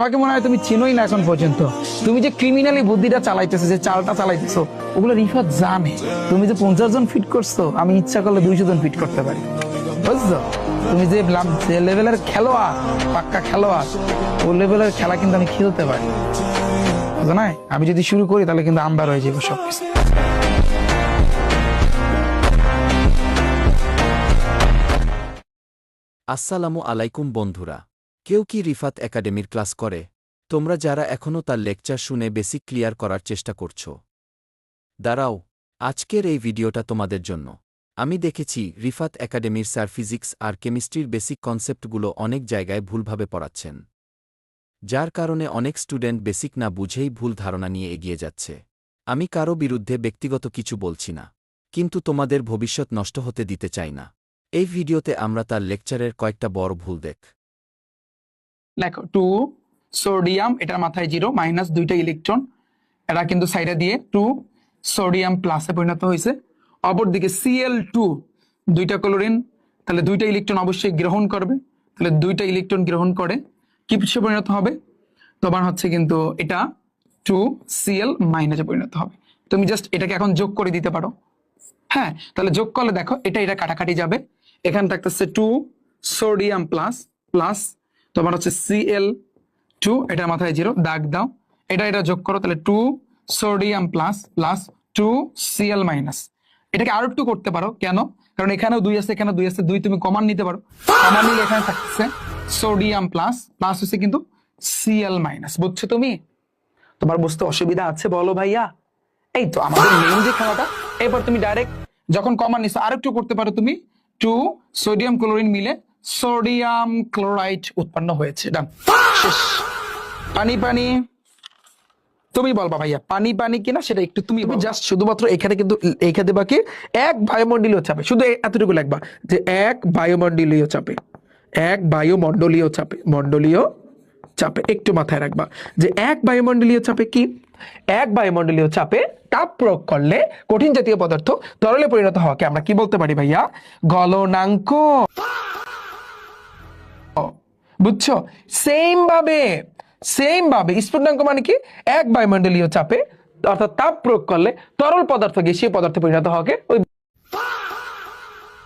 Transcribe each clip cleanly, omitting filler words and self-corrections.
আমাকে মনে হয় তুমি চিনোই না এখন পর্যন্ত। তুমি যে ক্রিমিনালি বুদ্ধিটা চালাইতেছো, যে চালটা চালাইতেছো, ওগুলো রিফাত জানে। তুমি যে 50 জন ফিট করছো, আমি ইচ্ছা করলে 200 জন ফিট করতে পারি, বুঝছো? তুমি যে লেভেলের খেলোয়াড়, পাক্কা খেলোয়াড়, ও লেভেলের খেলা কিন্তু আমি খেলতে পারি, বুঝো না? আমি যদি শুরু করি তাহলে কিন্তু আম্বার হয়ে যাবো সবকিছু। আসসালামু আলাইকুম বন্ধুরা, কেউ কি রিফাত একাডেমির ক্লাস করে? তোমরা যারা এখনও তার লেকচার শুনে বেসিক ক্লিয়ার করার চেষ্টা করছো, দাঁড়াও, আজকের এই ভিডিওটা তোমাদের জন্য। আমি দেখেছি রিফাত একাডেমির স্যার ফিজিক্স আর কেমিস্ট্রির বেসিক কনসেপ্টগুলো অনেক জায়গায় ভুলভাবে পড়াচ্ছেন, যার কারণে অনেক স্টুডেন্ট বেসিক না বুঝেই ভুল ধারণা নিয়ে এগিয়ে যাচ্ছে। আমি কারো বিরুদ্ধে ব্যক্তিগত কিছু বলছি না, কিন্তু তোমাদের ভবিষ্যৎ নষ্ট হতে দিতে চাই না। এই ভিডিওতে আমরা তার লেকচারের কয়েকটা বড় ভুল দেখো, 2 সোডিয়াম, এটার মাথায় 0 মাইনাস 2টা ইলেকট্রন, এরা কিন্তু সাইডে দিয়ে 2 সোডিয়াম প্লাসে পরিণত হয়েছে। অপরদিকে Cl2 2টা ক্লোরিন, তাহলে 2টা ইলেকট্রন অবশ্যই গ্রহণ করবে, তাহলে 2টা ইলেকট্রন গ্রহণ করে কি কিসে পরিণত হবে? তোমার হচ্ছে কিন্তু এটা 2Cl মাইনাসে পরিণত হবে। তুমি জাস্ট এটাকে এখন যোগ করে দিতে পারো। হ্যাঁ, তাহলে যোগ করলে দেখো এটা এটা কাটাকাটি যাবে, এখানে থাকতেছে 2 সোডিয়াম প্লাস প্লাস তোমার হচ্ছে Cl2, এটার মাথায় 0 দাগ দাও, এটা এটা যোগ করো, তাহলে 2 sodium plus plus 2 Cl minus. এটাকে আরো একটু করতে পারো, কেন? কারণ এখানেও 2 আছে, এখানেও 2 আছে, 2 তুমি কমন নিতে পারো। কমন নিলে এখানে থাকছে সোডিয়াম প্লাস প্লাস হচ্ছে কিন্তু Cl মাইনাস। বুঝছো তুমি? তোমার বুঝতে অসুবিধা আছে বলো ভাইয়া? এই তো আমাদের মেইন যে খেলাটা। এরপর তুমি ডাইরেক্ট যখন কমন নিছো আর একটু করতে পারো তুমি, 2 সোডিয়াম ক্লোরিন মিলে সোডিয়াম ক্লোরাইড উৎপন্ন হয়েছে। ডান, শেষ। পানি পানি, তুমি বলবা ভাইয়া পানি পানি কিনা সেটা একটু তুমি জাস্ট শুধুমাত্র এখানে কিন্তু এইখানে বাকি এক বায়ুমণ্ডলীয় চাপে, শুধু এতটুকু লিখবা যে এক বায়ুমণ্ডলীয় চাপে, এক বায়ুমণ্ডলীয় চাপে, মণ্ডলীয় চাপে একটু মাথায় রাখবা যে এক বায়ুমণ্ডলীয় চাপে কি? এক বায়ুমণ্ডলীয় চাপে তাপ প্রয়োগ করলে কঠিন জাতীয় পদার্থ তরলে পরিণত হওয়াকে আমরা কি বলতে পারি ভাইয়া? গলনাঙ্ক। বুঝছো? সেম ভাবে স্ফুটনাঙ্ক মানে কি? এক বায়ুমণ্ডলীয় চাপে অর্থাৎ তাপ প্রয়োগ করলে তরল পদার্থ গ্যাসীয় পদার্থে পরিণত হওয়াকে ওই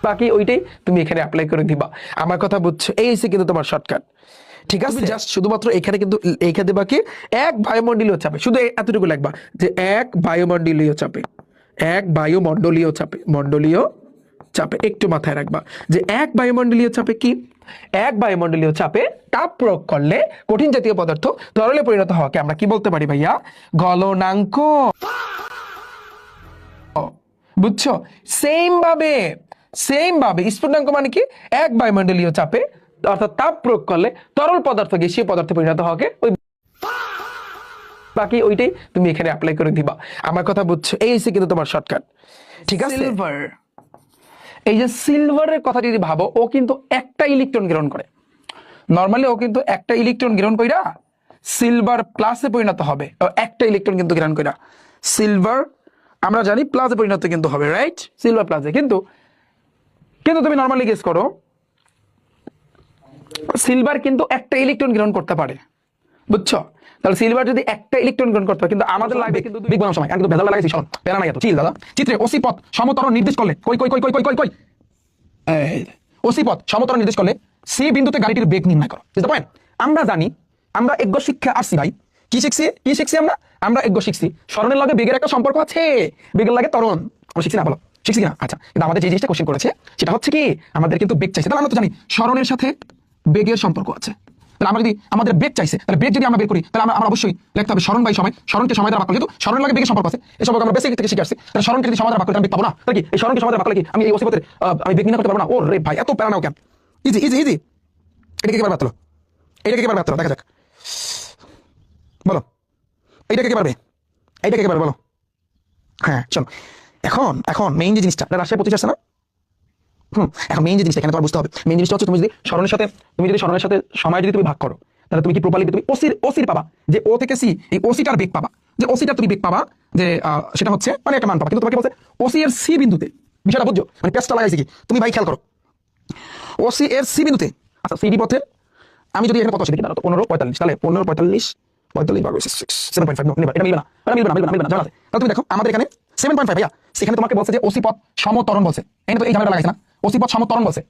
বাকি ওইটাই তুমি এখানে অ্যাপ্লাই করে দিবা। আমার কথা বুঝছো? এই হচ্ছে কিন্তু তোমার শর্টকাট, ঠিক আছে? জাস্ট শুধুমাত্র এখানে কিন্তু এইখানে বাকি এক বায়ুমণ্ডলীয় চাপে, শুধু এতটুকু লিখবা যে এক বায়ুমণ্ডলীয় চাপে, এক বায়ুমণ্ডলীয় চাপে, মণ্ডলীয় চাপে একটু মাথায় রাখবা যে এক বায়ুমণ্ডলীয় চাপে কি? এক বায়ুমণ্ডলীয় চাপে তাপ প্রয়োগ করলে কঠিন জাতীয় পদার্থ তরলে পরিণত হওয়াকে আমরা কি বলতে পারি ভাইয়া? গলনাঙ্ক। বুঝছো? সেম ভাবে স্ফুটনাঙ্ক মানে কি? এক বায়ুমণ্ডলীয় চাপে অর্থাৎ তাপ প্রয়োগ করলে তরল পদার্থ গ্যাসীয় পদার্থে পরিণত হওয়াকে ওই বাকি ওইটাই তুমি এখানে অ্যাপ্লাই করে দিবা। আমার কথা বুঝছো? এই হচ্ছে কিন্তু তোমার শর্টকাট, ঠিক আছে? সিলভার, এই যে সিলভারের কথা যদি ভাবো, ও কিন্তু একটা ইলেকট্রন গ্রহণ করে। নরমালি ও কিন্তু একটা ইলেকট্রন গ্রহণ কইরা সিলভার প্লাসে পরিণত হবে, একটা ইলেকট্রন কিন্তু গ্রহণ কইরা সিলভার আমরা জানি প্লাসে পরিণত কিন্তু হবে, রাইট? সিলভার প্লাসে। কিন্তু তুমি নরমালি গেস করো, সিলভার কিন্তু একটা ইলেকট্রন গ্রহণ করতে পারে, বুঝছো? তাহলে সিলভার যদি একটা ইলেকট্রন গ্রহণ করতে হয়, কিন্তু আমাদের লাগবে কিন্তু বিগ বানানোর সময় কিন্তু ভেজাল লাগাইছি। শোনো, প্যারা নাই এত চিল দাদা। চিত্রে ওসি পথ সমতরণ নির্দেশ করলে কই কই কই কই কই কই কই ওসি পথ সমতরণ নির্দেশ করলে সি বিন্দুতে গাড়িটির বেগ নির্ণয় করো। বুঝতে পারেন? আমরা জানি, আমরা এগ্য শিক্ষা আসছি ভাই। কি শিখছি আমরা এগ্য শিখছি স্মরণের লগে বেগের একটা সম্পর্ক আছে, বেগের লাগে ত্বরণ। আমরা শিখছি না? বলো শিখছি কিনা? আচ্ছা, কিন্তু আমাদের যে জিনিসটা কোশ্চেন করেছে সেটা হচ্ছে কি, আমাদের কিন্তু বেগ চাইছে। তাহলে আমরা তো জানি স্মরণের সাথে বেগের সম্পর্ক আছে। তাহলে আমরা যদি আমাদের বেগ চাইছে, তাহলে বেগ যদি আমরা বের করি, তাহলে আমরা অবশ্যই লিখতে হবে স্মরণ বাই সময়, স্মরণকে সময় দ্বারা ভাগ করলে, যেহেতু স্মরণের লাগে বেগের সম্পর্ক আছে, এই সম্পর্ক আমরা বেসিক থেকে শিখে আসছি। তাহলে স্মরণকে যদি সময় দ্বারা ভাগ করলে আমি বেগ পাবো না। তাহলে কি এই স্মরণকে সময় দ্বারা ভাগ করলে কি আমি এই ওসিপথের আমি বেগ নির্ণয় করতে পারবো না? ও রে ভাই, এত প্যারা নাও কেন? Easy easy easy. এটাকে কি পারবে? হাতলো, এটাকে কি পারবে? হাতলো, দেখা যাক। বলো এইটাকে কি পারবে? এইটাকে কি পারবে? বলো। হ্যাঁ, চলো এখন মেইন যে জিনিসটা রাশিয়া 25 আসছে না? এখন মেইন যে জিনিসটা এখানে তোমার বুঝতে হবে, মেইন জিনিসটা হচ্ছে তুমি যদি স্মরণের সাথে সময় যদি তুমি ভাগ করো, তাহলে তুমি কি প্রপারলি তুমি ওসির পাবা যে ও থেকে সি, এই ওসিটার বেগ পাবা, যে ওসিটার তুমি বেগ পাবা, যে সেটা হচ্ছে মানে একটা মান পাবা। কিন্তু তোমাকে বলছে ওসি এর সি বিন্দুতে, বিষয়টা বুঝছো? মানে পেস্টটা লাগাইছে কি তুমি ভাই, খেয়াল করো, ওসি এর সি বিন্দুতে, আচ্ছা সিডি পথের আমি যদি এখানে কত আছে দেখি দাঁড়াও তো 15 45 তাহলে 15 45 ভাগ 7.5 এটা মিলবে না জানা আছে। তাহলে তুমি দেখো আমাদের এখানে 7.5 ভাইয়া সেখানে তোমাকে বলছে যে ওসি পথ সমতরণ বলছে, এই তো এই ঝামেলা লাগাইছে না, ওসি পথ সমতরণ বলছে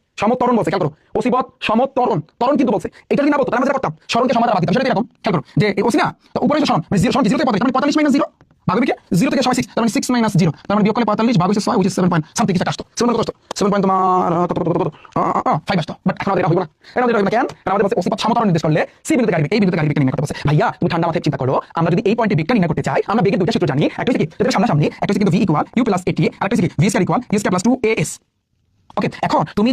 খেয়াল করো, ওসি পথ সমতরণ কিন্তু বলছে, এটা যদি না বলতো তাহলে আমরা করতাম সরণকে সমান্তরাল বাদ দিতাম, সেটা এরকম খেয়াল করো যে এই ওসি না তো উপরে যে সরণ মানে 0 সরণ 0 থেকে 45 মানে 45 মাইনাস 0 ভাগবে কি 0 থেকে সময় 6 তার মানে 6 মাইনাস 0 তার মানে বিয়োগ করলে 45 ভাগ 6 which is 7 পয়েন্ট সামথিং কিছু আসতো 7 কত 7 পয়েন্ট তোমার কত 5 আসতো, বাট এখন আমাদের এটা হইব না, এটা আমাদের হইব না কেন, কারণ আমাদের বলছে ওসি পথ সমতরণ নির্দেশ করলে সি বিন্দুতে গাড়ি এই বিন্দুতে গাড়ি নির্ণয় করতে বলছে। ভাইয়া তুমি ঠান্ডা মাথায় চিন্তা করো, আমরা যদি এই পয়েন্টে বেগটা নির্ণয় করতে চাই আমরা বেগের দুইটা সূত্র জানি, একটা হচ্ছে কি এদের সামনাসামনি, একটা হচ্ছে কিন্তু v equal u plus at, আর একটা হচ্ছে কি v square equal u square plus 2as। ওকে, এখন তুমি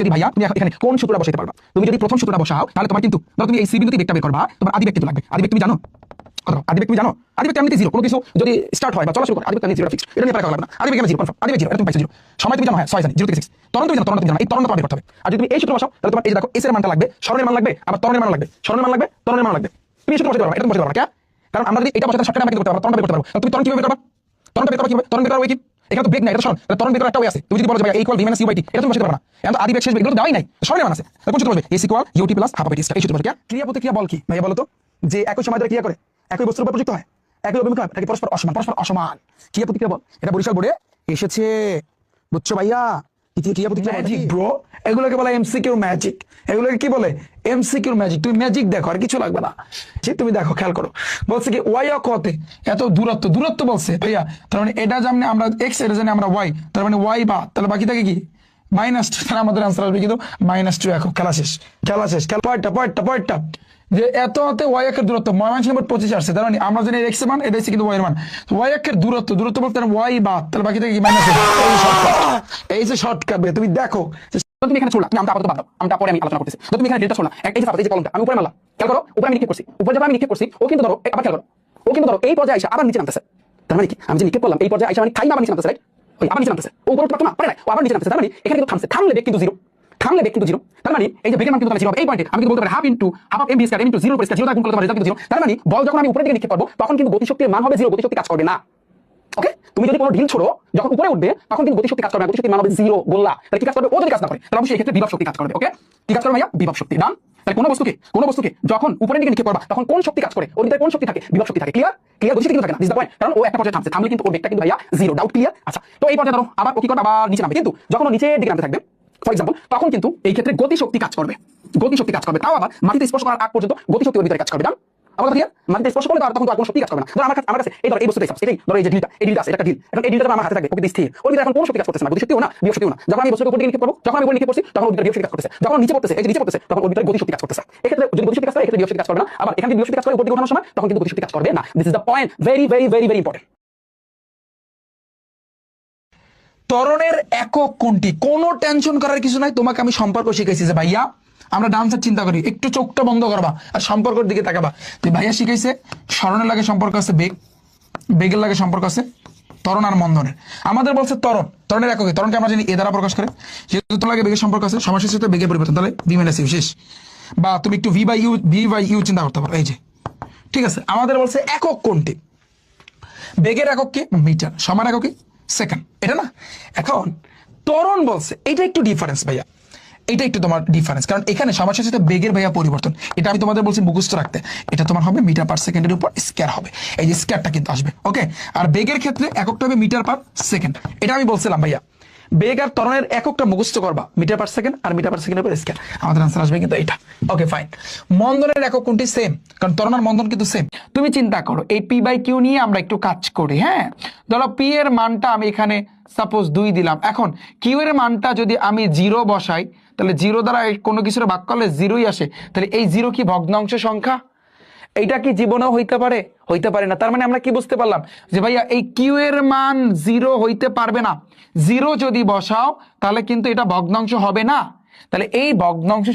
যদি ভাইয়া তুমি এখানে কোন সূত্রটা বসাইতে পারবা, তুমি যদি প্রথম সূত্রটা বসাও তাহলে তোমার কিন্তু ধরো তুমি এই সি বিন্দুতে বেগটা বের করবা, তোমার আদি বেগ কিন্তু লাগবে, আদি বেগ তুমি জানো কত, আদি বেগ তুমি জানো, আদি বেগ এমনিতে 0, কোনো কিছু যদি স্টার্ট হয় বা চলা শুরু করে আদি বেগ এমনিতে 0 ফিক্সড, এটা নিয়ে পারা লাগবে না, আদি বেগ 0 কনফার্ম, আদি বেগ 0 এটা তুমি পাইছো 0, সময় তুমি জানো, হ্যাঁ 6 জানি 0 থেকে 6, ত্বরণ তুমি জানো, এই ত্বরণটা তোমার বের করতে হবে। আর যদি তুমি এই সূত্র বসাও তাহলে তোমার এই যে দেখো এস এর মানটা লাগবে, সরণের মান লাগবে, আবার ত্বরণের মান লাগবে, সরণের মান লাগবে, ত্বরণের মান লাগবে, তুমি এই সূত্র বসাতে পারবা, এটা তুমি বসাতে পারবা কেন, কারণ আমরা যদি এটা বসাতে শর্টকাটে আমরা করতে পারবো, ত্বরণটা বের করতে পারবো, তুমি ত্বরণ কিভাবে বের করবা, ত্বরণটা বের করবা কিভাবে, ত্বরণ বের করা ওই কি এখানে তো বেগ নাই, এটা সরণ, ত্বরণ বের করা একটা ওয়ে আছে, তুমি যদি বলো যে ভাই a equal v minus u by t এটা তুমি বসাতে পারবা না, এখন তো আদি বেগ শেষ বেগ এগুলো তো দেওয়াই নাই, সরণের মান আছে, তাহলে কোন সূত্র বলবে a equal ut plus half of t এই সূত্র বলবে। ক্রিয়া প্রতিক্রিয়া বল কি ভাইয়া বলো তো, যে একই সময় ধরে ক্রিয়া করে একই বস্তুর উপর প্রযুক্ত হয় একই অভিমুখে হয় নাকি পরস্পর অসমান ক্রিয়া প্রতিক্রিয়া বল, এটা বরিশাল বোর্ডে এসেছে, বুঝছো ভাইয়া, ক্রিয়া প্রতিক্রিয়া ম্যাজিক ব্রো, এগুলোকে বলে এমসিকিউ ম্যাজিক, এগুলোকে কি বলে এমসিকিউ ম্যাজিক, তুমি ম্যাজিক দেখো আর কিছু লাগবে না, ঠিক তুমি দেখো খেয়াল করো, বলছে কি ওয়াই অক্ষতে এত দূরত্ব বলছে ভাইয়া, তার মানে এটা জানি আমরা এক্স, এটা জানি আমরা ওয়াই, তার মানে ওয়াই বা তাহলে বাকি থাকে কি -2, তাহলে আমাদের আনসার আসবে কিন্তু -2 একক। খেলা শেষ পয়েন্টটা যে এত হাতে ওয়াই একের দূরত্ব ময়মনসিংহ নম্বর 25 আসছে, তার মানে আমরা জানি এক্স এর মান, এটা হচ্ছে কিন্তু ওয়াই এর মান, ওয়াই একের দূরত্ব বলতে ওয়াই বা তাহলে বাকি থাকে কি -1, এই যে শর্টকাট তুমি দেখো তুমি এখানে ছড়লা, তুমি আমটা আপাতত বাদ দাও, আমটা পরে আমি আলোচনা করতেছি, তুমি এখানে ডেল্টা ছড়লা এই যে এই যে কলমটা আমি উপরে মারলাম, খেয়াল করো উপরে আমি নিক্ষেপ করছি, উপরে যখন আমি নিক্ষেপ করছি ও কিন্তু ধরো আবার খেয়াল করো ও কিন্তু ধরো এই পর্যায়ে আইসা আবার নিচে নামতেছে, তার মানে কি আমি যে নিক্ষেপ করলাম এই পর্যায়ে আইসা মানে খাই আবার নিচে নামতেছে, রাইট ওই আবার নিচে নামতেছে, ও উপরে উঠতে না পারে না ও আবার নিচে নামতেছে, তার মানে এখানে কিন্তু থামছে, থামলে বেগ কিন্তু 0, তার মানে এই যে বেগের মান কিন্তু তাহলে 0 হবে, এই পয়েন্টে আমি কিন্তু বলতে পারি half of mv square into 0 উপর স্কয়ার 0 গুণ করলে তোমার রেজাল্ট কিন্তু 0, তার মানে বল যখন আমি উপরের দিকে নিক্ষেপ করব তখন কিন্তু গতিশক্তির মান হবে 0, গতিশক্তি কাজ করবে না। ওকে, তুমি যদি কোনো ঢিল ছোড়ো যখন উপরে উঠবে তখন কিন্তু গতিশক্তি কাজ করবে না, গতিশক্তির মান হবে 0 বললা, তাহলে কি কাজ করবে, ও যদি কাজ না করে তাহলে অবশ্যই এই ক্ষেত্রে বিভব শক্তি কাজ করবে। ওকে, কি কাজ করবে ভাইয়া, বিভব শক্তি। ডান, তাহলে কোনো বস্তুকে যখন উপরের দিকে নিক্ষেপ করবা তখন কোন শক্তি কাজ করে, ওর ভিতরে কোন শক্তি থাকে, বিভব শক্তি থাকে। ক্লিয়ার গতিশক্তি কিন্তু থাকে না, দিস দ্য পয়েন্ট, কারণ ও একটা পর্যায়ে থামছে, থামলে কিন্তু ওর বেগটা কিন্তু ভাইয়া 0, ডাউট ক্লিয়ার। আচ্ছা, তো এই পর্যায়ে ধরো আবার ও কি করবে, আবার নিচে নামবে, কিন্তু যখন ও নিচের দিকে নামতে থাকবে ফর এক্সাম্পল তখন কিন্তু এই ক্ষেত্রে গতিশক্তি কাজ করবে, তাও আবার মাটিতে স্পর্শ করার আগ পর্যন্ত গতিশক্তি ওর ভিতরে কাজ করবে। ডান, আমার কথা মাটিতে স্পর্শ করলে তখন তো আর কোনো শক্তি কাজ করবে না। ধরো আমার কাছে এই ধরো এই বস্তুটা এটাই ধরো এই যে ঢিলটা আছে, এটা একটা ঢিল, এখন এই ঢিলটা আমার হাতে থাকবে প্রকৃতি স্থির, ওর ভিতরে এখন কোনো শক্তি কাজ করতেছে না, গতিশক্তিও না বিভব শক্তিও না। যখন আমি বস্তুকে উপর দিকে নিক্ষেপ করব, যখন আমি উপরে নিক্ষেপ করছি তখন ওর ভিতরে বিভব শক্তি কাজ করতেছে, যখন নিচে পড়তেছে এই যে নিচে পড়তেছে তখন ওর ভিতরে গতিশক্তি কাজ করতেছে। এক্ষেত্রে যদি গতিশক্তি কাজ করে এক্ষেত্রে বিভব শক্তি কাজ করবে না, আবার এখানে বিভব শক্তি কাজ করে উপর দিকে ওঠানোর সময় তখন কিন্তু গতিশক্তি কাজ করবে না। This is the point, very important. ত্বরণের একক কোনটি, কোনো টেনশন করার কিছু নাই, তোমাকে আমি সম্পর্ক শিখাইছি যে ভাইয়া আমরা ডান্সার চিন্তা করি, একটু চোখটা বন্ধ করবা আর সম্পর্কের দিকে তাকাবা। তুই ভাইয়া শিখাইছে স্মরণের লাগে সম্পর্ক আছে বেগের লাগে সম্পর্ক আছে ত্বরণ আর মন্দনের। আমাদের বলছে ত্বরণের একক, ত্বরণকে আমরা জানি এ দ্বারা প্রকাশ করে, যেহেতু তোর লাগে বেগের সম্পর্ক আছে, সমস্যা সাথে বেগের পরিবর্তন, তাহলে v মাইনাস ইউ শেষ। বা তুমি একটু v বাই ইউ চিন্তা করতে পারো, এই যে ঠিক আছে। আমাদের বলছে একক কোনটি, বেগের একক কি মিটার, সমান একক কি সেকেন্ড, এটা না। এখন ত্বরণ বলছে এটা একটু ডিফারেন্স ভাইয়া, এটা একটু তোমার ডিফারেন্স, কারণ এখানে সমস্যা সাথে বেগের ভাইয়া পরিবর্তন, এটা আমি তোমাদের বলছি মুখস্থ রাখতে, এটা তোমার হবে মিটার পার সেকেন্ডের উপর স্কয়ার হবে, এই যে স্কয়ারটা কিন্তু আসবে। ওকে, আর বেগের ক্ষেত্রে এককটা হবে মিটার পার সেকেন্ড, এটা আমি বলছিলাম ভাইয়া বেগ আর ত্বরণের এককটা মুখস্থ করবা, মিটার পার সেকেন্ড আর মিটার পার সেকেন্ডের উপর স্কয়ার, আমাদের আনসার আসবে কিন্তু এটা। Okay fine. মন্দনের একক কোনটি, সেম, কারণ ত্বরণ আর মন্দন কিন্তু সেম। তুমি চিন্তা করো এই পি বাই কিউ নিয়ে আমরা একটু কাজ করি। হ্যাঁ, ধরো পি এর মানটা আমি এখানে সাপোজ 2 দিলাম, এখন কিউ এর মানটা যদি আমি 0 বসাই তাহলে 0 দ্বারা কোনো কিছুর ভাগ করলে 0ই আসে, তাহলে এই 0 কি ভগ্নাংশ সংখ্যা, এইটা কি জীবনেও হইতে পারে না। তার মানে আমরা কি বুঝতে পারলাম যে ভাইয়া এই কিউ এর মান 0 হইতে পারবে না, 0 যদি বসাও তাহলে কিন্তু এটা ভগ্নাংশ হবে না। তাহলে এই ভগ্নাংশ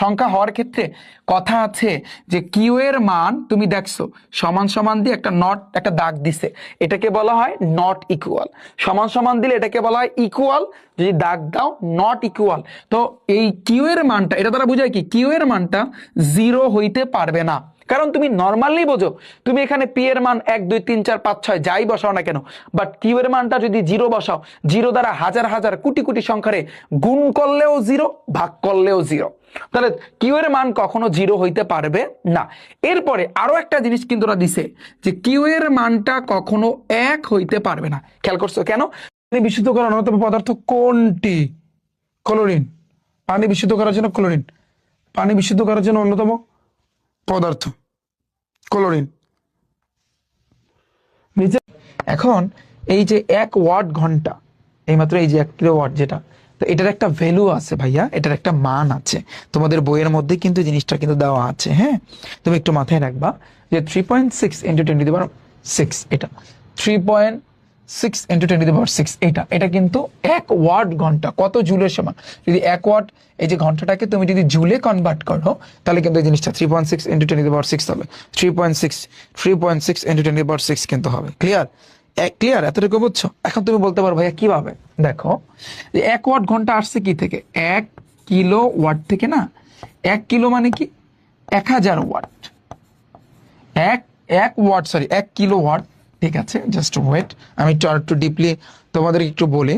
সংখ্যা হওয়ার ক্ষেত্রে কথা আছে যে কিউ এর মান তুমি দেখছো সমান সমান দিয়ে একটা দাগ দিছে, এটাকে বলা হয় নট ইকুয়াল, সমান সমান দিলে এটাকে বলা হয় ইকুয়াল, যদি দাগ দাও নট ইকুয়াল। তো এই কিউ এর মানটা এটা দ্বারা বোঝায় কি কিউ এর মানটা 0 হইতে পারবে না, কারণ তুমি নর্মালি বোঝো, তুমি এখানে পি এর মান 1 2 3 4 5 6 যাই বসাও না কেন, বাট কিউ এর মানটা যদি জিরো বসাও, জিরো দ্বারা হাজার হাজার কোটি কোটি সংখ্যারে গুণ করলেও জিরো, ভাগ করলেও জিরো, তাহলে কিউ এর মান কখনো জিরো হইতে পারবে না। এরপরে আরো একটা জিনিস কিন্তু ওরা দিছে যে কিউ এর মানটা কখনো 1 হইতে পারবে না। খেয়াল করছো কেন? পানি বিশুদ্ধ করার অন্যতম পদার্থ কোনটি? ক্লোরিন। পানি বিশুদ্ধ করার জন্য ক্লোরিন, পানি বিশুদ্ধ করার জন্য অন্যতম পদার্থ ক্লোরিন। এখন এই যে 1 ওয়াট ঘন্টা, এইমাত্র এই যে 1 কিলোওয়াট যেটা, তো এটার একটা ভ্যালু আছে ভাইয়া, এটার একটা মান আছে, তোমাদের বইয়ের মধ্যে কিন্তু জিনিসটা কিন্তু দেওয়া আছে। হ্যাঁ, তুমি একটু মাথায় রাখবা যে 3.6 × 10⁶, এটা 3.6 × 10⁶, এটা কিন্তু 1 ওয়াট ঘন্টা, কত জুলের সমান। যদি 1 ওয়াট এই যে ঘন্টাটাকে তুমি যদি জুলে কনভার্ট করো, তাহলে কিন্তু এই জিনিসটা 3.6 × 10⁶ হবে, 3.6 × 10⁶ কিন্তু হবে। ক্লিয়ার? ক্লিয়ার? এতটুকু বুঝছো? এখন তুমি বলতে পারো ভাইয়া কিভাবে? দেখো, 1 ওয়াট ঘন্টা আসছে কি থেকে? 1 কিলো ওয়াট থেকে না। 1 কিলো মানে কি? 1000 watt. 1 watt, sorry 1 kilo watt. ঠিক আছে, জাস্ট ওয়েট, আমি একটু ডিপলি তোমাদের একটু বলি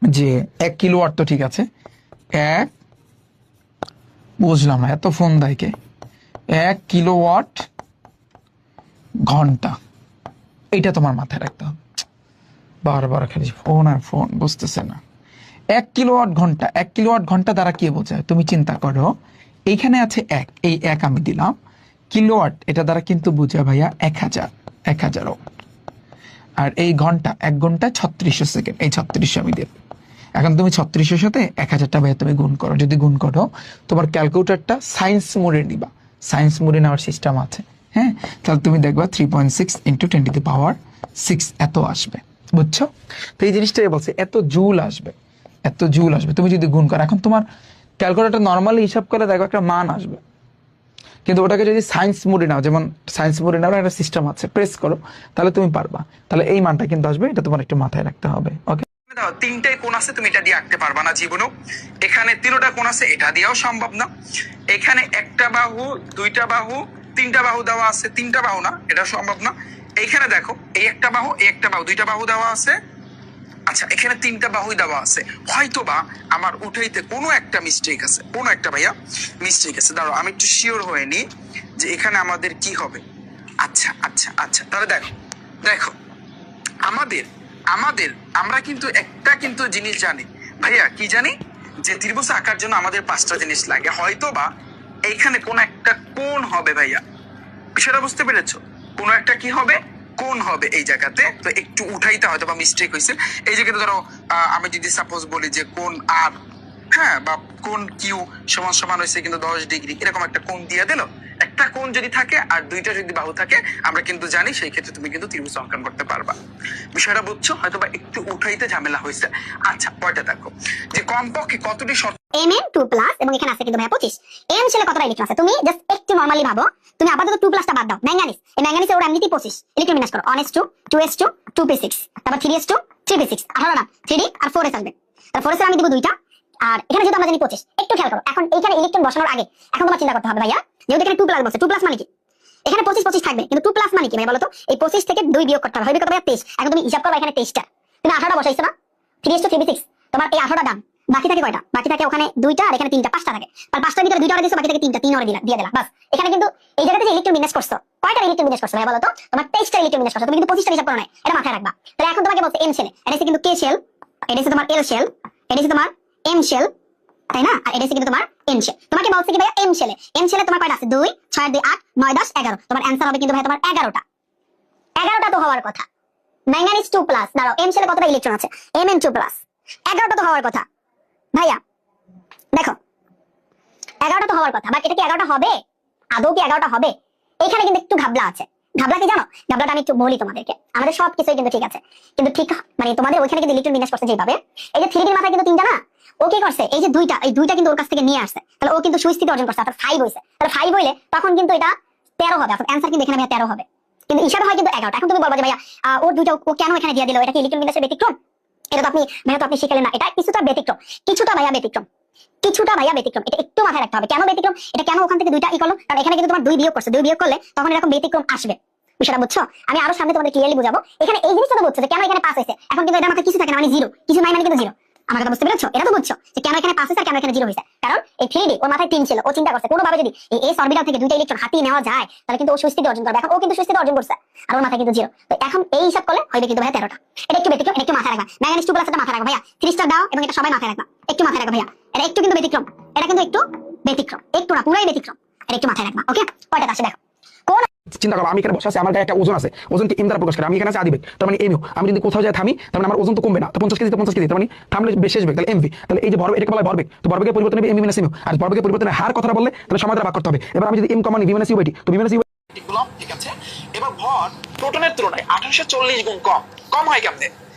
যে 1 কিলো ওয়াট তো ঠিক আছে, বুঝলাম না, এত ফোন দেয় কে? 1 কিলো ওয়াট ঘন্টা, এটা তোমার মাথায় রাখতে হবে। বারবার খালি ফোন আর ফোন, বুঝতেছে না। 1 কিলোওয়াট ঘন্টা, 1 কিলোওয়াট ঘন্টা দ্বারা কি বোঝায় তুমি চিন্তা করো। এইখানে আছে 1, এই 1 আমি দিলাম। কিলোওয়াট এটা দ্বারা কিন্তু বোঝায় ভাইয়া 1000 ওয়াট। আর এই ঘন্টা, 1 ঘন্টা 3600 সেকেন্ড, এই 3600 আমি দিলাম। এখন তুমি 3600 সাথে 1000টা ভাইয়া তুমি গুণ করো। যদি গুণ করো, তোমার ক্যালকুলেটরটা সায়েন্স মোডে নিবা, সায়েন্স মোডে নেওয়ার সিস্টেম আছে। হ্যাঁ, তাহলে তুমি দেখবা 3.6 × 10⁶ এত আসবে। বুঝছো? তো এই জিনিসটাই বলছে, এত জুল আসবে, এত জুল আসবে। তুমি যদি গুণ করো, এখন তোমার ক্যালকুলেটর নর্মালি হিসাব করে দেখো একটা মান আসবে, কিন্তু ওটাকে যদি সায়েন্স মোডে নাও, যেমন সায়েন্স মোডে নেওয়ার একটা সিস্টেম আছে, প্রেস করো, তাহলে তুমি পারবা। তাহলে এই মানটা কিন্তু আসবে, এটা তোমার একটু মাথায় রাখতে হবে। ওকে, তিনটাই কোণ আছে, তুমি এটা দিয়ে আঁকতে পারবা না জীবনেও। এখানে তিনটা কোণ আছে, এটা দিয়েও সম্ভব না। এখানে একটা বাহু, দুইটা বাহু, তিনটা বাহু দেওয়া আছে, তিনটা বাহু না, এটা সম্ভব না। এইখানে দেখো, এই একটা বাহু, এই একটা বাহু, দুইটা বাহু দেওয়া আছে। আচ্ছা, এখানে তিনটা বাহুই দেওয়া আছে, হয়তোবা আমার উঠাইতে কোনো একটা মিস্টেক আছে, কোনো একটা ভাইয়া মিস্টেক আছে। দাঁড়াও আমি একটু শিওর হয়ে নি যে এখানে আমাদের কি হবে। আচ্ছা আচ্ছা আচ্ছা, তাহলে দেখো দেখো, আমাদের আমাদের আমরা কিন্তু একটা কিন্তু জিনিস জানি ভাইয়া, কি জানি? যে ত্রিভুজ আঁকার জন্য আমাদের 5টা জিনিস লাগে। হয়তোবা এইখানে কোন একটা কোণ হবে ভাইয়া, বিষয়টা বুঝতে পেরেছো? কোন একটা কি হবে? কোণ হবে এই জায়গাতে। তো একটু উঠাইতে হয়তো বা মিস্টেক হয়েছে। এই যে কিন্তু ধরো আমি যদি সাপোজ বলি যে কোণ আর, হ্যাঁ, বা কোণ কিউ সমান সমান হয়েছে কিন্তু 10 ডিগ্রি, এরকম একটা কোণ দিয়ে দিল। একটা কোণ যদি থাকে আর দুইটা যদি বাহু থাকে, আমরা কিন্তু জানি সেই ক্ষেত্রে তুমি কিন্তু ত্রিভুজ অঙ্কন করতে পারবা। বিষয়টা বুঝছো? হয়তো বা একটু উঠাইতে ঝামেলা হয়েছে। আচ্ছা, পয়টা দেখো যে কমপক্ষে কতটি শর্ত Mn2+ এবং এখানে আছে কিন্তু ভাই 25। M ছেলে কতটা ইলেকট্রন আছে? তুমি জাস্ট একটু নরমালি ভাবো, তুমি আপাতত 2+টা বাদ দাও। ম্যাঙ্গানিজ, এই ম্যাঙ্গানিজের ওর এমনিতেই 25 ইলেকট্রন বিন্যাস করো। 1s2 2s2 2p6, তারপর 3s2 3p6, 18 না 3d আর 4s আসবে। তাহলে 4s আমি দিব 2টা, আর এখানে যেহেতু আমরা জানি 25, একটু খেয়াল করো। এখন এইখানে ইলেকট্রন বসানোর আগে এখন তোমার চিন্তা করতে হবে ভাইয়া, যেহেতু এখানে 2+ বলছে, 2+ মানে কি? এখানে 25 থাকবে, কিন্তু 2+ মানে কি ভাই বলো তো? এই 25 থেকে 2 বিয়োগ করতে হবে, হবে কত ভাইয়া? 23। এখন তুমি হিসাব করো, এখানে 23টা, তুমি 18টা বসাইছো না? 3s2 3p6, তোমার এই 18টা দাম। বাকি থাকে কয়টা? বাকি থাকে ওখানে 2টা, আর এখানে 3টা, 5টা থাকে। তাহলে 5টার ভিতরে 2টা অর্ডার দিছো, বাকি থাকে 3টা, 3 অর্ডার দিয়ে দিলা, বাস। এখানে কিন্তু এই জায়গাতে যে ইলেকট্রন বিন্যাস করছো, কয়টা ইলেকট্রন বিন্যাস করছো ভাই বলো তো? তোমার 23টা ইলেকট্রন বিন্যাস করছো, তুমি কিন্তু 25টা হিসাব করো না, এটা মাথায় রাখবা। তাহলে এখন তোমাকে বলছে M শেল, এটা হচ্ছে কিন্তু K শেল, এটা হচ্ছে তোমার L শেল, এটা হচ্ছে তোমার M শেল, তাই না? আর এটা হচ্ছে কিন্তু তোমার N শেল। তোমাকে বলছে কি ভাইয়া M শেলে তোমার কয়টা আছে? 2 6 2 8 9 10 11। তোমার অ্যানসার হবে কিন্তু ভাই তোমার 11টা। 11টা তো হওয়ার কথা। ম্যাঙ্গানিজ 2+, দাঁড়াও M শেলে কতটা ইলেকট্রন আছে? Mn2+, 11টা তো হওয়ার কথা ভাইয়া। দেখো 11টা তো হওয়ার কথা, বাট এটা কি 11টা হবে? আদৌ কি 11টা হবে? এখানে কিন্তু একটু ঘাবলা আছে। ঘাবলা কি জানো? ঘাবলাটা আমি একটু বলি তোমাদেরকে। আমাদের সব কিছুই কিন্তু ঠিক আছে, কিন্তু ঠিক মানে তোমাদের ওইখানে কিন্তু ইলেকট্রন বিন্যাস করছে যেভাবে, এই যে 3D মাথায় কিন্তু 3টা না, ও কি করছে? এই যে 2টা, এই 2টা কিন্তু ওর কাছ থেকে নিয়ে আসছে। তাহলে ও কিন্তু সুস্থিতি অর্জন করছে, অর্থাৎ 5 হইছে। তাহলে 5 হইলে তখন কিন্তু এটা 13 হবে, অর্থাৎ অ্যানসার কিন্তু এখানে ভাইয়া 13 হবে, কিন্তু হিসাবে হয় কিন্তু 11টা। এখন তুমি বলবা যে ভাইয়া ওর 2টা ও কেন এখানে দিয়ে দিল? এটা কি ইলেকট্রন বিন্যাসের ব্যতিক্রম? এটা তো আপনি ভাইয়া তো আপনি শিখালেন না। এটা কিছুটা ব্যতিক্রম, কিছুটা ভাইয়া ব্যতিক্রম। কিছুটা ভাইয়া ব্যতিক্রম, এটা একটু মাথায় রাখতে হবে। কেন ব্যতিক্রম? এটা কেন ওখান থেকে দুইটা ই করলো? কারণ এখানে কিন্তু তোমার 2 বিয়োগ করছে, 2 বিয়োগ করলে তখন এরকম ব্যতিক্রম আসবে। বিষয়টা বুঝছো? আমি আরো সামনে তোমাদের ক্লিয়ারলি বুঝাবো। এখানে এই জিনিসটা তো বুঝছো যে কেন এখানে পাস হয়েছে। এখন কিন্তু এটা মাথায় কিছু থাকে না, মানে জিরো, কিছু নাই মানে কিন্তু জিরো। আমার কথা বুঝতে পেরেছো? এটা তো বুঝছো যে কেন এখানে পাস হয়েছে আর কেন এখানে জিরো হয়েছে। কারণ এই 3D ওর মাথায় 3 ছিল, ও চিন্তা করছে কোনোভাবে যদি এই এস অরবিটাল থেকে দুইটা ইলেকট্রন হাতিয়ে নেওয়া যায় তাহলে কিন্তু ও সুস্থিতি অর্জন করবে। এখন ও কিন্তু সুস্থিতি অর্জন করছে আর ওর মাথায় কিন্তু জিরো। তো এখন এই হিসাব করলে হইবে কিন্তু ভাইয়া 13টা। এটা একটু ব্যতিক্রম, এটা একটু মাথায় রাখবা। ম্যাঙ্গানিজ 2 প্লাস এটা মাথায় রাখবা ভাইয়া। 3 স্টার দাও এবং এটা সবাই মাথায় রাখবা, একটু মাথায় রাখবা ভাইয়া। এটা একটু কিন্তু ব্যতিক্রম, এটা কিন্তু একটু ব্যতিক্রম, একটু না পুরোই ব্যতিক্রম। এটা একটু মাথায় রাখবা। ওকে, কয়টা আসে দেখো। কোন চিন্তা করো, আমি এখানে বসে আছি, আমার গায়ে একটা ওজন আছে, ওজনকে এম দ্বারা প্রকাশ করে। আমি এখানে আছি আদিবেগ, তার মানে এমইউ। আমি যদি কোথাও যাই থামি, তার মানে আমার ওজন তো কমবে না। তো 50 কেজি তো 50 কেজি, তার মানে থামলে শেষ বেগ, তাহলে এমভি। তাহলে এই যে ভরবেগ, এটাকে বলা হয় ভরবেগ। তো ভরবেগের পরিবর্তন হবে এমভি মাইনাস এমইউ। আর ভরবেগের পরিবর্তনের হার কথাটা বললে তাহলে সময় দ্বারা ভাগ করতে হবে। এবার আমি যদি M common V minus U by T, তো ভি মাইনাস ইউ ঠিক আছে। এবার ভর প্রোটনের তুলনায় 1840 গুণ কম। কম হয় কেমনে?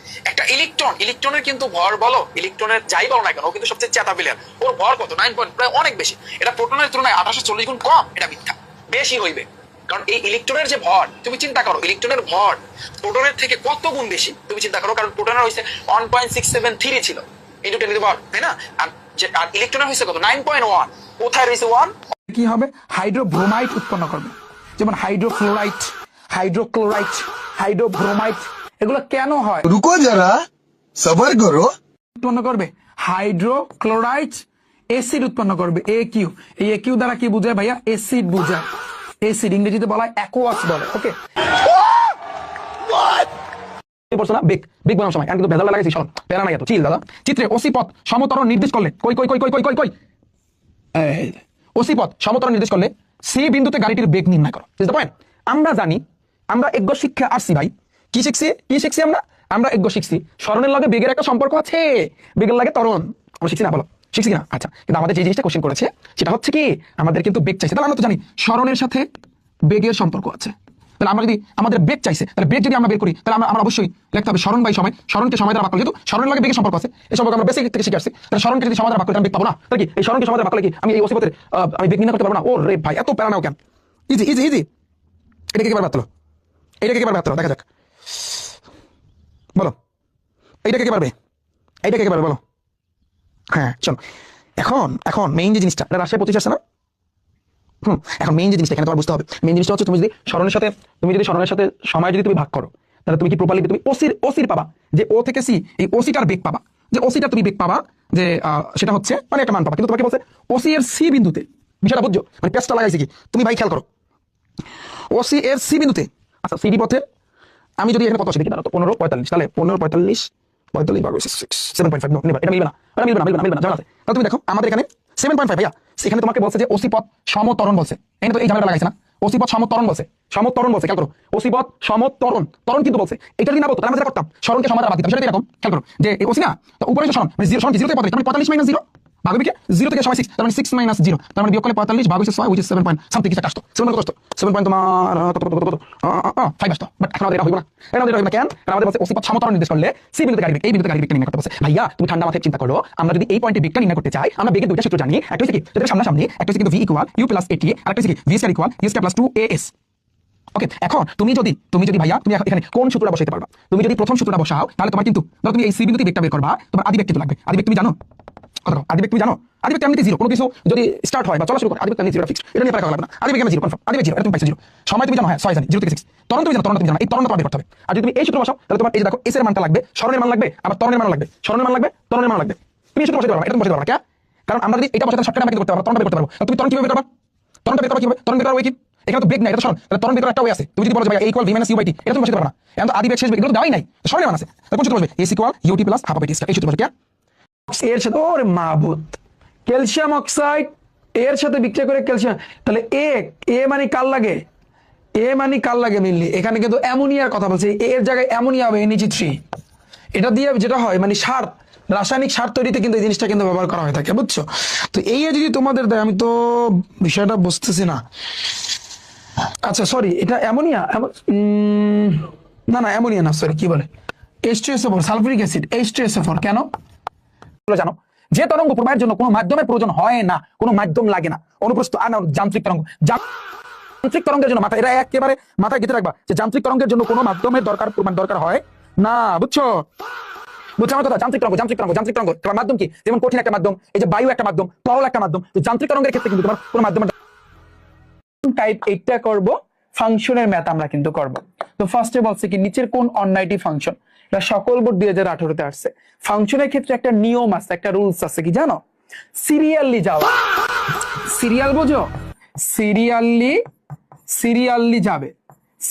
একটা ইলেকট্রনের কিন্তু ভর বলো, ইলেকট্রনের যাই বলো না কেন, ও কিন্তু সবচেয়ে চেতা প্লেয়ার। ওর ভর কত? 9 পয়েন্ট, প্রায় অনেক বেশি। এটা প্রোটনের তুলনায় 1840 গুণ কম, এটা মিথ্যা, বেশি হইবে। কারণ এই ইলেকট্রনের যে ভর, তুমি চিন্তা করো, ইলেকট্রনের ভর প্রোটনের থেকে কত গুণ বেশি তুমি চিন্তা করো। কারণ প্রোটনের হইছে 1.673 ছিল ইনটু 10 টু দি পাওয়ার, তাই না? আর ইলেকট্রনের হইছে কত? 9.1। কোথায় রইছে 1? কি হবে? হাইড্রোব্রোমাইড উৎপন্ন করবে। যেমন হাইড্রোফ্লোরাইড, হাইড্রোক্লোরাইড, হাইড্রোব্রোমাইড। এগুলো কেন হয়? रुको जरा सबर करो। উৎপন্ন করবে হাইড্রোক্লোরাইড অ্যাসিড উৎপন্ন করবে, এ কিউ। এই এ কিউ দ্বারা কি বোঝায় ভাইয়া? অ্যাসিড বোঝায়। অ্যাসিড ইংরেজিতে বলা হয় অ্যাকোয়াস বলে। ওকে, বেগ বেগ বানানোর সময় কিন্তু ভেজাল লাগাইছি, সরল প্যারা নাই এত, চিল দাদা। চিত্রে ওসি পথ সমতরণ নির্দেশ করলে কই কই কই কই কই কই কই ওসি পথ সমতরণ নির্দেশ করলে সি বিন্দুতে গাড়িটির বেগ নির্ণয় করো। বুঝতে পারেন? আমরা জানি, আমরা এগ্য শিক্ষা আসছি ভাই। কি শিখছি? কি শিখছি আমরা? আমরা এগ্য শিখছি স্মরণের লগে বেগের একটা সম্পর্ক আছে, বেগের লাগে ত্বরণ। আমরা শিখছি না? বলো শিখছি কিনা? আচ্ছা, কিন্তু আমাদের যে জিনিসটা কোশ্চেন করেছে সেটা হচ্ছে কি, আমাদের কিন্তু বেগ চাইছে। তাহলে আমরা তো জানি স্মরণের সাথে বেগের সম্পর্ক আছে। তাহলে আমরা যদি আমাদের বেগ চাইছে, তাহলে বেগ যদি আমরা বের করি, তাহলে আমরা অবশ্যই লিখতে হবে স্মরণ বাই সময়। স্মরণকে সময় দ্বারা ভাগ করলে, যেহেতু স্মরণের লাগে বেগের সম্পর্ক আছে, এই সম্পর্ক আমরা বেসিক থেকে শিখে আসছি। তাহলে স্মরণকে যদি সময় দ্বারা ভাগ করি, আমি বেগ পাবো না। তাহলে কি এই স্মরণকে সময় দ্বারা ভাগ করলে কি আমি এই ওসিপথের আমি বেগ নির্ণয় করতে পারবো না? ও রে ভাই, এত প্যারা নাও কেন? Easy easy easy. এটাকে কি পারবে? হাত তোলো। এটাকে কি পারবে? হাত তোলো, দেখা যাক। বলো এইটাকে কি পারবে? এইটাকে কি পারবে? বলো। হ্যাঁ চলো, এখন এখন মেইন যে জিনিসটা, এটা রাশিয়া 25 আসছে না? এখন মেইন যে জিনিসটা এখানে তোমার বুঝতে হবে, মেইন জিনিসটা হচ্ছে তুমি যদি স্মরণের সাথে সময় যদি তুমি ভাগ করো, তাহলে তুমি কি প্রপারলি তুমি ওসির পাবা, যে ও থেকে সি, এই ওসিটার বেগ পাবা, যে ওসিটা তুমি বেগ পাবা, যে সেটা হচ্ছে মানে একটা মান পাবা। কিন্তু তোমাকে বলছে ওসি এর সি বিন্দুতে, বিষয়টা বুঝছো? মানে পেজটা লাগাইছে কি তুমি ভাই, খেয়াল করো। ওসি এর সি বিন্দুতে, আচ্ছা সিডি পথে আমি যদি এখানে কত আসে দেখি, দাঁড়াও তো 15.45, তাহলে 15.45 45 ভাগ 7.5, নো এটা মিলবে না, জানা আছে। তাহলে তুমি দেখো আমাদের এখানে 7.5 ভাইয়া, সেখানে তোমাকে বলছে যে ওসি পথ সমতরণ বলছে। এখানে তো এই ঝামেলাটা লাগাইছে না, ওসি পথ সমতরণ বলছে, সমতরণ বলছে। খেয়াল করো, ওসি পথ সমতরণ, তরণ কিন্তু বলছে। এটা যদি না বলতো তাহলে আমরা যেটা করতাম, স্মরণকে সময় দ্বারা ভাগ দিতাম। সেটা এরকম, খেয়াল করো যে এই ওসি না, তো উপরে যে স্মরণ মানে স্মরণ 0 থেকে 45, মানে 45 মাইনাস 0 ভাগ হবে কি 0 থেকে সময় 6, তার মানে 6 মাইনাস 0, তার মানে বিয়োগ করলে 45 ভাগ হচ্ছে 6, which is 7 পয়েন্ট সামথিং কিছু আসতো। 7 কত আসতো? 7 পয়েন্ট তোমার কত 5 আসতো। বাট এখন আমাদের এটা হইব না, এটা আমাদের হইব না কেন? কারণ আমাদের বলছে ওসি পথ সমতরণ নির্দেশ করলে সি বিন্দুতে গাড়ি বেগ, এই বিন্দুতে গাড়ি বেগ নির্ণয় করতে বলছে। ভাইয়া তুমি ঠান্ডা মাথায় চিন্তা করো, আমরা যদি এই পয়েন্টে বেগটা নির্ণয় করতে চাই, আমরা বেগের দুইটা সূত্র জানি। একটা হচ্ছে কি, যেটা সামনাসামনি, একটা হচ্ছে কিন্তু v equal u plus at, আর একটা হচ্ছে কি v square equal u square plus 2as। ওকে, এখন তুমি যদি ভাইয়া তুমি এখানে কোন সূত্রটা বসাইতে পারবা? তুমি যদি প্রথম সূত্রটা বসাও, তাহলে তোমার কিন্তু ধরো তুমি এই সি বিন্দুতে বেগটা বের করবা, তোমার আদি বেগ কিন্তু লাগবে। আদি বেগ তুমি জানো? কথা আদিবেগ তুমি জানো? আদিবেগ এমনিতে 0, কোনো কিছু যদি স্টার্ট হয় বা চলা শুরু করে আদিবেগ এমনি 0, ফিক্সড। এটা নিয়ে পড়া লাগবে না। আদিবেগ এমনি 0 কনফার্ম, আদিবেগ 0, এটা তুমি পাইছো 0। সময় তুমি জানো? হ্যাঁ 6 জানি, 0 থেকে 6। ত্বরণ তুমি জানো? এই ত্বরণটা তোমার বের করতে হবে। আর যদি তুমি এই সূত্র বসাও, তাহলে তোমার এই যে দেখো এস এর মানটা লাগবে, স্মরণের মান লাগবে, আবার ত্বরণের মান লাগবে, স্মরণের মান লাগবে, ত্বরণের মান লাগবে। তুমি এই সূত্র বসাতে পারবা, এটা তুমি বসাতে পারবা না। কারণ আমরা যদি এটা বসাতে শর্টকাটে আমরা কি করতে পারবো? ত্বরণটা বের করতে পারবো। তুমি ত্বরণ কিভাবে বের করবা? ত্বরণটা বের করবা কিভাবে? ত্বরণ বের করার ওয়ে কি? এখানে তো বেগ নাই, এটা স্মরণ, তাহলে ত্বরণ বের করার একটা ওয়ে আছে। তুমি যদি বলো যে ভাই a equal v minus u by t, এটা তুমি বসাতে পারবা না। এখন তো আদিবেগ শেষ বেগ, এগুলো তো দেওয়াই নাই, স্মরণের মান আছে। তাহলে কোন সূত্র বসবে? a equal ut plus half of t square, এই সূত্র বসবে। কি এর সাথে ওরে মাবুত ক্যালসিয়াম অক্সাইড এর সাথে বিক্রিয়া করে ক্যালসিয়াম, তাহলে এ মানে কার লাগে? এ মানে কার লাগে মেইনলি? এখানে কিন্তু অ্যামোনিয়ার কথা বলছে, এর জায়গায় অ্যামোনিয়া হবে NH3। এটা দিয়ে যেটা হয় মানে সার, রাসায়নিক সার তৈরিতে কিন্তু এই জিনিসটা কিন্তু ব্যবহার করা হয়ে থাকে, বুঝছো? তো এই যদি তোমাদের দেয়, আমি তো বিষয়টা বুঝতেছি না। আচ্ছা সরি, এটা অ্যামোনিয়া? না অ্যামোনিয়া না, সরি কি বলে, H2SO4 সালফুরিক অ্যাসিড, H2SO4। কেন জানো? যে তরঙ্গ প্রবাহের জন্য কোনো মাধ্যমের প্রয়োজন হয় না, কোনো মাধ্যম লাগে না, অনুপ্রস্থ যান্ত্রিক তরঙ্গ। যান্ত্রিক তরঙ্গের জন্য এটা একেবারে মাথায় গেঁথে রাখবা যে যান্ত্রিক তরঙ্গের জন্য কোনো মাধ্যমের দরকার হয় না, বুঝছো? বুঝছো আমার কথা? যান্ত্রিক তরঙ্গ তোমার মাধ্যম কি? যেমন কঠিন একটা মাধ্যম, এই যে বায়ু একটা মাধ্যম, তরল একটা মাধ্যম। তো যান্ত্রিক তরঙ্গের ক্ষেত্রে কিন্তু তোমার কোনো মাধ্যম টাইপ 8টা করব, ফাংশনের ম্যাথ আমরা কিন্তু করব। তো ফার্স্টে বলছে কি নিচের কোন অন্যায়টি ফাংশন, এটা সকল বোর্ড 2018-তে আসছে। ফাংশনের ক্ষেত্রে একটা নিয়ম আছে, একটা রুলস আছে, কি জানো? সিরিয়ালি যাওয়া। সিরিয়াল বোঝো? সিরিয়ালি যাবে,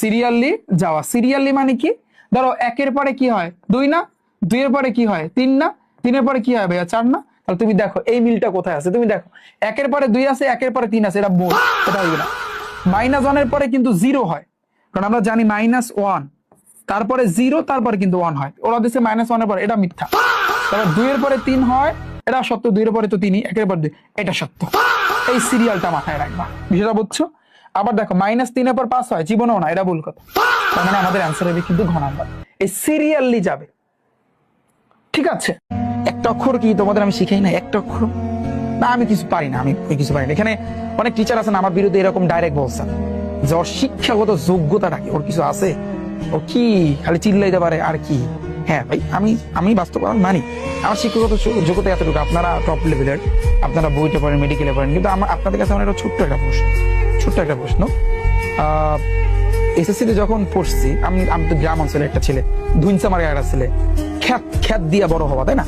সিরিয়ালি যাওয়া। সিরিয়ালি মানে কি? ধরো একের পরে কি হয় 2 না, 2 এর পরে কি হয় 3 না, 3 এর পরে কি হয় ভাইয়া 4 না। তাহলে তুমি দেখো এই মিলটা কোথায় আছে, তুমি দেখো একের পরে 2 আছে, একের পরে 3 আছে, এটা মোট, এটা হইবে না। -1 এর পরে কিন্তু 0 হয়, কারণ আমরা জানি -1 তারপরে 0 তারপরে কিন্তু 1 হয়। ওরা দিচ্ছে -1 এর পরে, এটা মিথ্যা। তারপর 2 এর পরে 3 হয়, এটা সত্য। 2 এর পরে তো 3ই, একের পর 2, এটা সত্য। এই সিরিয়ালটা মাথায় রাখবা, বিষয়টা বুঝছো? আবার দেখো -3 এর পর 5 হয়, জীবনেও না, এটা ভুল কথা। তার মানে আমাদের অ্যান্সার হবে কিন্তু ঘ নাম্বার, এই সিরিয়ালি যাবে। ঠিক আছে, একটা অক্ষর কি তোমাদের আমি শিখাই না? একটা অক্ষর না, আমি কিছু পারি না, আমি কিছু পারি না। এখানে অনেক টিচার আছেন আমার বিরুদ্ধে এরকম ডাইরেক্ট বলছেন যে ওর শিক্ষাগত যোগ্যতাটা কি, ওর কিছু আছে, ও কি খালি চিল্লাইতে পারে আর কি। হ্যাঁ ভাই, আমি বাস্তব মানি আমার শিক্ষাগত যোগ্যতা এতটুকু। আপনারা টপ লেভেলের, আপনারা বইতে পারেন, মেডিকেলে পড়েন, কিন্তু আপনাদের কাছে আমার একটা ছোট্ট একটা প্রশ্ন। এসএসসিতে যখন পড়ছি, আমি তো গ্রাম অঞ্চলের একটা ছেলে, ধুইনসা মার্কা একটা ছেলে, খ্যাত দিয়া বড় হওয়া, তাই না?